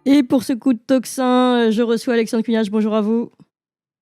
Et pour ce coup de tocsin, je reçois Alexandre Cugnage. Bonjour à vous.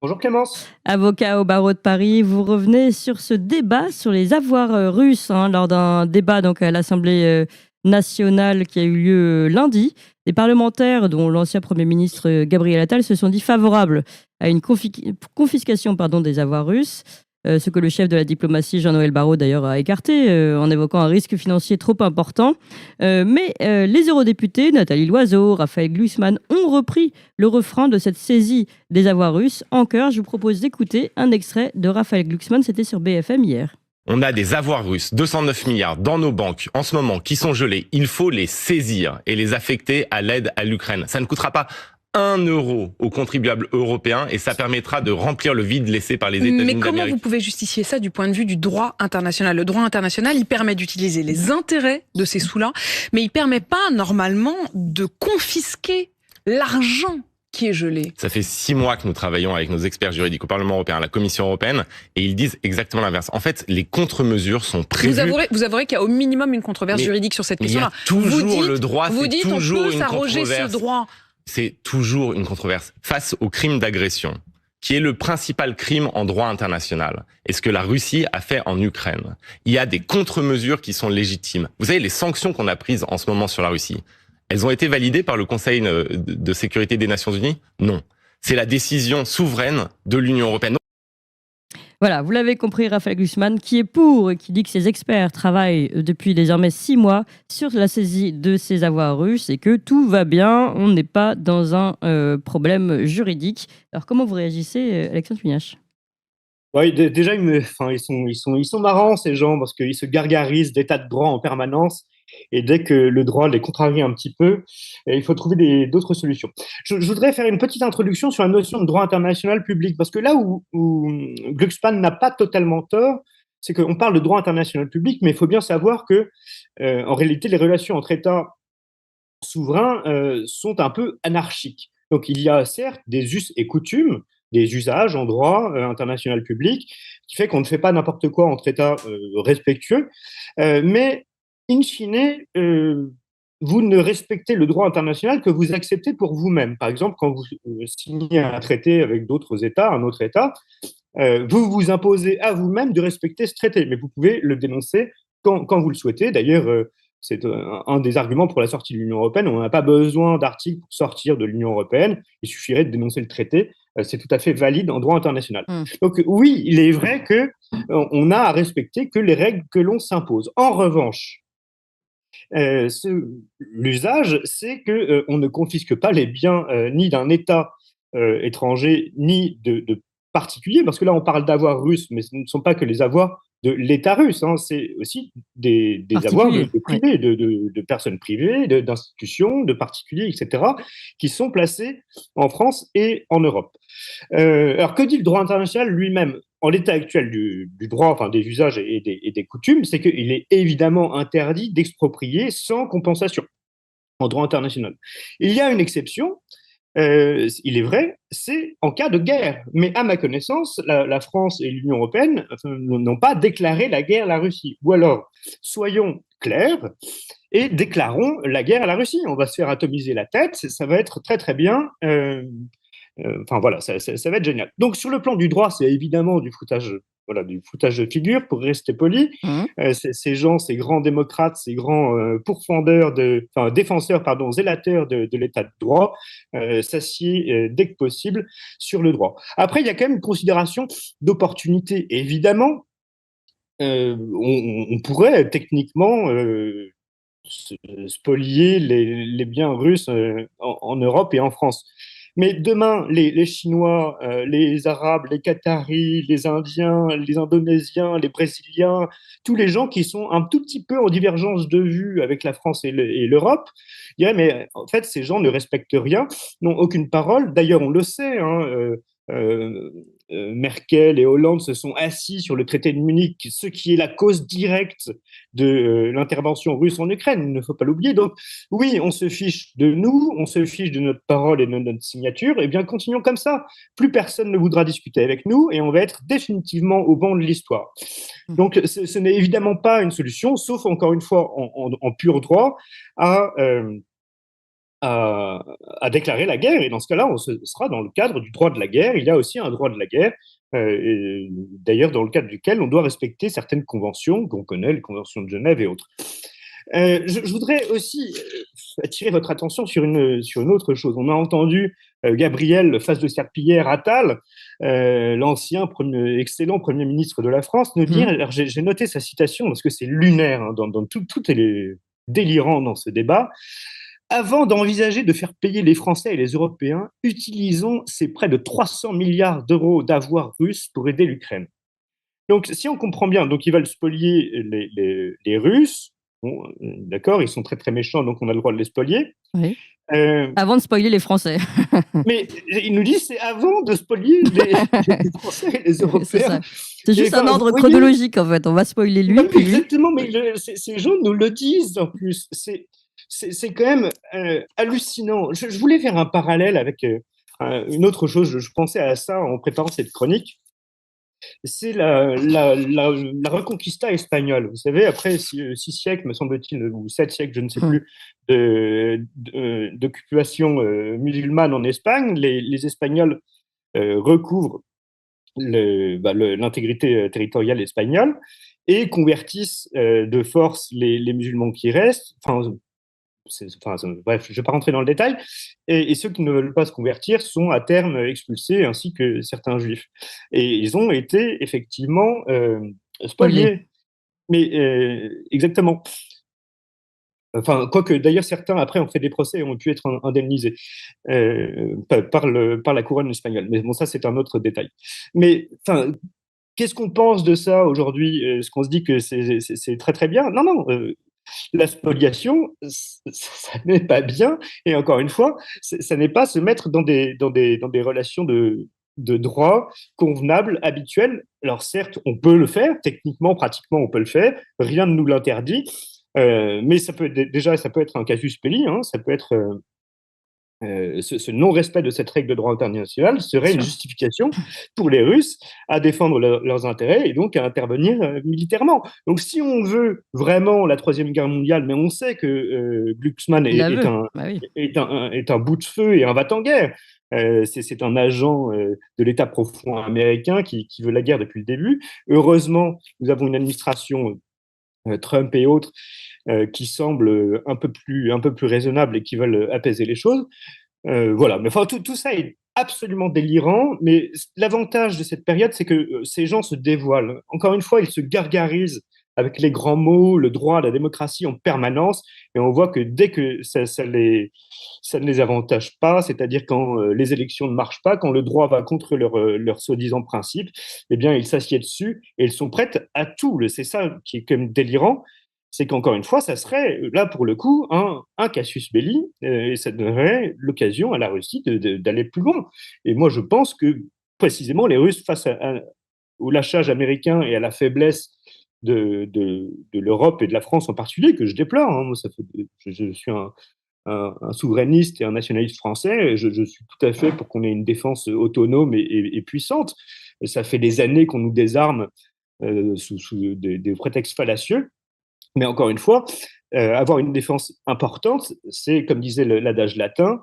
Bonjour Clémence. Avocat au barreau de Paris, vous revenez sur ce débat sur les avoirs russes lors d'un débat donc à l'Assemblée nationale qui a eu lieu lundi. Les parlementaires, dont l'ancien Premier ministre Gabriel Attal, se sont dit favorables à une confiscation des avoirs russes. Ce que le chef de la diplomatie, Jean-Noël Barrot, d'ailleurs, a écarté en évoquant un risque financier trop important. Mais les eurodéputés, Nathalie Loiseau, Raphaël Glucksmann, ont repris le refrain de cette saisie des avoirs russes. En chœur, je vous propose d'écouter un extrait de Raphaël Glucksmann, c'était sur BFM hier. On a des avoirs russes, 209 milliards dans nos banques en ce moment qui sont gelés. Il faut les saisir et les affecter à l'aide à l'Ukraine. Ça ne coûtera pas 1 euro aux contribuables européens et ça permettra de remplir le vide laissé par les États-Unis d'Amérique. Mais comment d'Amérique. vous pouvez justifier ça du point de vue du droit international? Le droit international, il permet d'utiliser les intérêts de ces sous-là, mais il permet pas normalement de confisquer l'argent qui est gelé. Ça fait 6 mois que nous travaillons avec nos experts juridiques au Parlement européen, à la Commission européenne, et ils disent exactement l'inverse. En fait, les contre-mesures sont prévues. Vous avouerez qu'il y a au minimum une controverse juridique sur cette question-là. Il y a toujours le droit, vous c'est dites toujours on peut une s'arroger controverse. ce droit. C'est toujours une controverse. Face au crime d'agression, qui est le principal crime en droit international, et ce que la Russie a fait en Ukraine, il y a des contre-mesures qui sont légitimes. Vous savez, les sanctions qu'on a prises en ce moment sur la Russie, elles ont été validées par le Conseil de sécurité des Nations Unies? Non. C'est la décision souveraine de l'Union européenne. Voilà, vous l'avez compris, Raphaël Glucksmann, qui est pour et qui dit que ses experts travaillent depuis désormais 6 mois sur la saisie de ces avoirs russes et que tout va bien, on n'est pas dans un problème juridique. Alors comment vous réagissez, Alexandre Cugnach? Oui, déjà, ils sont marrants ces gens parce qu'ils se gargarisent d'état de droit en permanence et dès que le droit les contrarie un petit peu, il faut trouver d'autres solutions. Je voudrais faire une petite introduction sur la notion de droit international public parce que là où Glucksmann n'a pas totalement tort, c'est qu'on parle de droit international public, mais il faut bien savoir que en réalité, les relations entre États souverains sont un peu anarchiques. Donc il y a certes des us et coutumes, des usages en droit international public, qui fait qu'on ne fait pas n'importe quoi entre États respectueux, mais in fine, vous ne respectez le droit international que vous acceptez pour vous-même. Par exemple, quand vous signez un traité avec d'autres États, un autre État, vous vous imposez à vous-même de respecter ce traité, mais vous pouvez le dénoncer quand vous le souhaitez. D'ailleurs, c'est un des arguments pour la sortie de l'Union européenne. On n'a pas besoin d'articles pour sortir de l'Union européenne. Il suffirait de dénoncer le traité. C'est tout à fait valide en droit international. Donc oui, il est vrai que on a à respecter que les règles que l'on s'impose. En revanche, l'usage, c'est que on ne confisque pas les biens ni d'un État étranger ni de particuliers, parce que là on parle d'avoirs russes, mais ce ne sont pas que les avoirs de l'État russe, hein, c'est aussi des avoirs de privés, de personnes privées, d'institutions, de particuliers, etc., qui sont placés en France et en Europe. Alors que dit le droit international lui-même? En l'état actuel du droit, enfin des usages et des coutumes, c'est qu'il est évidemment interdit d'exproprier sans compensation en droit international. Il y a une exception, il est vrai, c'est en cas de guerre. Mais à ma connaissance, la France et l'Union européenne n'ont pas déclaré la guerre à la Russie. Ou alors, soyons clairs et déclarons la guerre à la Russie. On va se faire atomiser la tête, ça va être très très bien. Enfin voilà, ça va être génial. Donc sur le plan du droit, c'est évidemment du foutage, voilà, du foutage de figure pour rester poli. Ces gens, ces grands démocrates, ces grands défenseurs, pardon, zélateurs de l'état de droit, s'assied dès que possible sur le droit. Après, il y a quand même une considération d'opportunité. Évidemment, on pourrait techniquement spolier les biens russes en Europe et en France. Mais demain, les Chinois, les Arabes, les Qataris, les Indiens, les Indonésiens, les Brésiliens, tous les gens qui sont un tout petit peu en divergence de vue avec la France et l'Europe, diraient, mais en fait, ces gens ne respectent rien, n'ont aucune parole. D'ailleurs, on le sait, hein, Merkel et Hollande se sont assis sur le traité de Munich, ce qui est la cause directe de l'intervention russe en Ukraine, il ne faut pas l'oublier. Donc oui, on se fiche de nous, on se fiche de notre parole et de notre signature, et bien continuons comme ça. Plus personne ne voudra discuter avec nous et on va être définitivement au banc de l'histoire. Donc ce n'est évidemment pas une solution, sauf encore une fois en pur droit, à à déclarer la guerre. Et dans ce cas-là, on sera dans le cadre du droit de la guerre. Il y a aussi un droit de la guerre, d'ailleurs dans le cadre duquel on doit respecter certaines conventions qu'on connaît, les conventions de Genève et autres. Je voudrais aussi attirer votre attention sur une autre chose. On a entendu Gabriel Face de Serpillière Attal, excellent Premier ministre de la France, nous dire, alors j'ai noté sa citation parce que c'est lunaire, hein, dans tout est délirant dans ce débat. Avant d'envisager de faire payer les Français et les Européens, utilisons ces près de 300 milliards d'euros d'avoirs russes pour aider l'Ukraine. Donc, si on comprend bien, donc ils veulent spolier les Russes. Bon, d'accord, ils sont très très méchants, donc on a le droit de les spolier. Oui. Avant de spoiler les Français. Mais ils nous disent c'est avant de spolier les Français et les Européens. C'est juste un ordre chronologique en fait. On va spoiler lui. Exactement, mais ces gens nous le disent en plus. C'est quand même hallucinant. Je voulais faire un parallèle avec une autre chose. Je pensais à ça en préparant cette chronique. C'est la Reconquista espagnole. Vous savez, après 6 siècles, me semble-t-il, ou 7 siècles, je ne sais plus, d'occupation musulmane en Espagne, les Espagnols recouvrent l'intégrité territoriale espagnole et convertissent de force les musulmans qui restent. Bref, je ne vais pas rentrer dans le détail. Et ceux qui ne veulent pas se convertir sont à terme expulsés, ainsi que certains juifs. Et ils ont été effectivement spoliés. Mais exactement. Enfin, quoique d'ailleurs certains après ont fait des procès et ont pu être indemnisés par la couronne espagnole. Mais bon, ça c'est un autre détail. Mais enfin, qu'est-ce qu'on pense de ça aujourd'hui? Est-ce qu'on se dit que c'est très très bien? Non, non. La spoliation, ça n'est pas bien. Et encore une fois, ça n'est pas se mettre dans des relations de droit convenables, habituelles. Alors certes, on peut le faire, techniquement, pratiquement, on peut le faire. Rien ne nous l'interdit. Mais ça peut être un casus belli, hein, ça peut être ce non-respect de cette règle de droit international serait une justification pour les Russes à défendre leurs intérêts et donc à intervenir militairement. Donc si on veut vraiment la Troisième Guerre mondiale, mais on sait que Glucksmann est un bout de feu et un va-t-en-guerre. C'est un agent de l'État profond américain qui veut la guerre depuis le début. Heureusement, nous avons une administration Trump et autres qui semblent un peu plus raisonnables et qui veulent apaiser les choses. Voilà, mais enfin tout ça est absolument délirant, mais l'avantage de cette période, c'est que ces gens se dévoilent. Encore une fois, ils se gargarisent avec les grands mots, le droit, la démocratie en permanence, et on voit que dès que ça ne les avantage pas, c'est-à-dire quand les élections ne marchent pas, quand le droit va contre leur soi-disant principe, eh bien, ils s'assiedent dessus et ils sont prêts à tout. C'est ça qui est quand même délirant, c'est qu'encore une fois, ça serait, là, pour le coup, un casus belli, et ça donnerait l'occasion à la Russie d'aller plus loin. Et moi, je pense que, précisément, les Russes, face au lâchage américain et à la faiblesse de l'Europe et de la France en particulier, que je déplore, hein, moi, je suis un souverainiste et un nationaliste français, je suis tout à fait pour qu'on ait une défense autonome et puissante. Ça fait des années qu'on nous désarme sous des prétextes fallacieux. Mais encore une fois, avoir une défense importante, c'est, comme disait l'adage latin,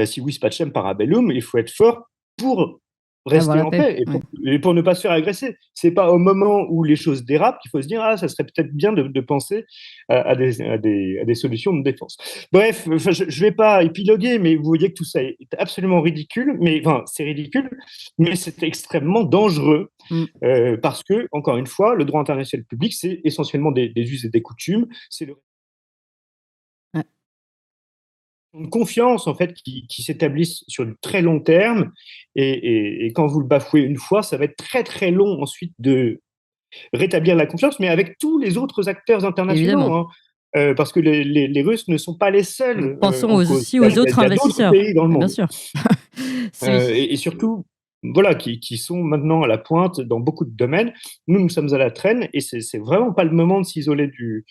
si vis pacem parabellum, il faut être fort pour rester en paix et pour ne pas se faire agresser. C'est pas au moment où les choses dérapent qu'il faut se dire ça serait peut-être bien de penser à des solutions de défense. Bref, je vais pas épiloguer, mais vous voyez que tout ça est absolument ridicule. Mais enfin, c'est ridicule, mais c'est extrêmement dangereux parce que, encore une fois, le droit international public, c'est essentiellement des us et des coutumes. C'est une confiance en fait qui s'établissent sur du très long terme et quand vous le bafouez une fois, ça va être très très long ensuite de rétablir la confiance, mais avec tous les autres acteurs internationaux, hein, parce que les Russes ne sont pas les seuls. Pensons aussi aux autres investisseurs, pays dans le monde. Bien sûr. Et surtout, voilà, qui sont maintenant à la pointe dans beaucoup de domaines. Nous sommes à la traîne et c'est vraiment pas le moment de s'isoler du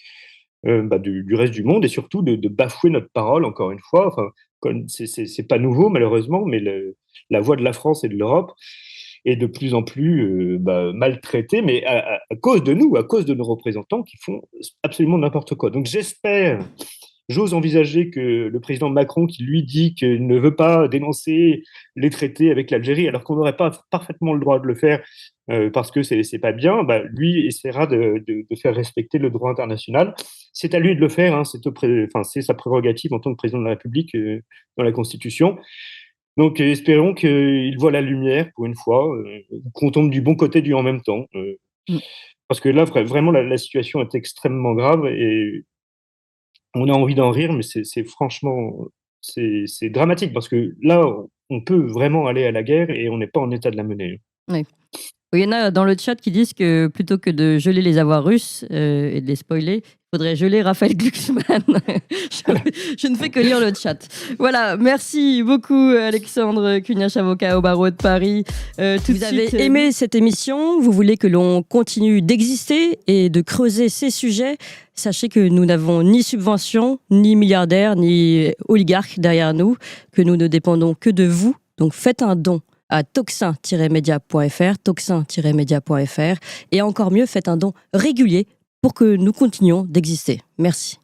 reste du monde et surtout de bafouer notre parole, encore une fois. Enfin, c'est pas nouveau, malheureusement, mais la voix de la France et de l'Europe est de plus en plus maltraitée, mais à cause de nous, à cause de nos représentants qui font absolument n'importe quoi. Donc j'espère j'ose envisager que le président Macron, qui lui dit qu'il ne veut pas dénoncer les traités avec l'Algérie, alors qu'on n'aurait pas parfaitement le droit de le faire parce que c'est pas bien, bah, lui essaiera de faire respecter le droit international. C'est à lui de le faire, hein, c'est sa prérogative en tant que président de la République dans la Constitution. Donc, espérons qu'il voit la lumière pour une fois, qu'on tombe du bon côté du en même temps. Parce que là, vraiment, la situation est extrêmement grave et on a envie d'en rire, mais c'est franchement, c'est dramatique parce que là, on peut vraiment aller à la guerre et on n'est pas en état de la mener. Oui. Il y en a dans le chat qui disent que plutôt que de geler les avoirs russes et de les spoiler, il faudrait geler Raphaël Glucksmann. Je ne fais que lire le chat. Voilà, merci beaucoup Alexandre Cugnache, avocat au barreau de Paris. Vous avez aimé cette émission, vous voulez que l'on continue d'exister et de creuser ces sujets. Sachez que nous n'avons ni subvention, ni milliardaires, ni oligarques derrière nous, que nous ne dépendons que de vous. Donc faites un don à toxin-media.fr, toxin-media.fr, et encore mieux, faites un don régulier pour que nous continuions d'exister. Merci.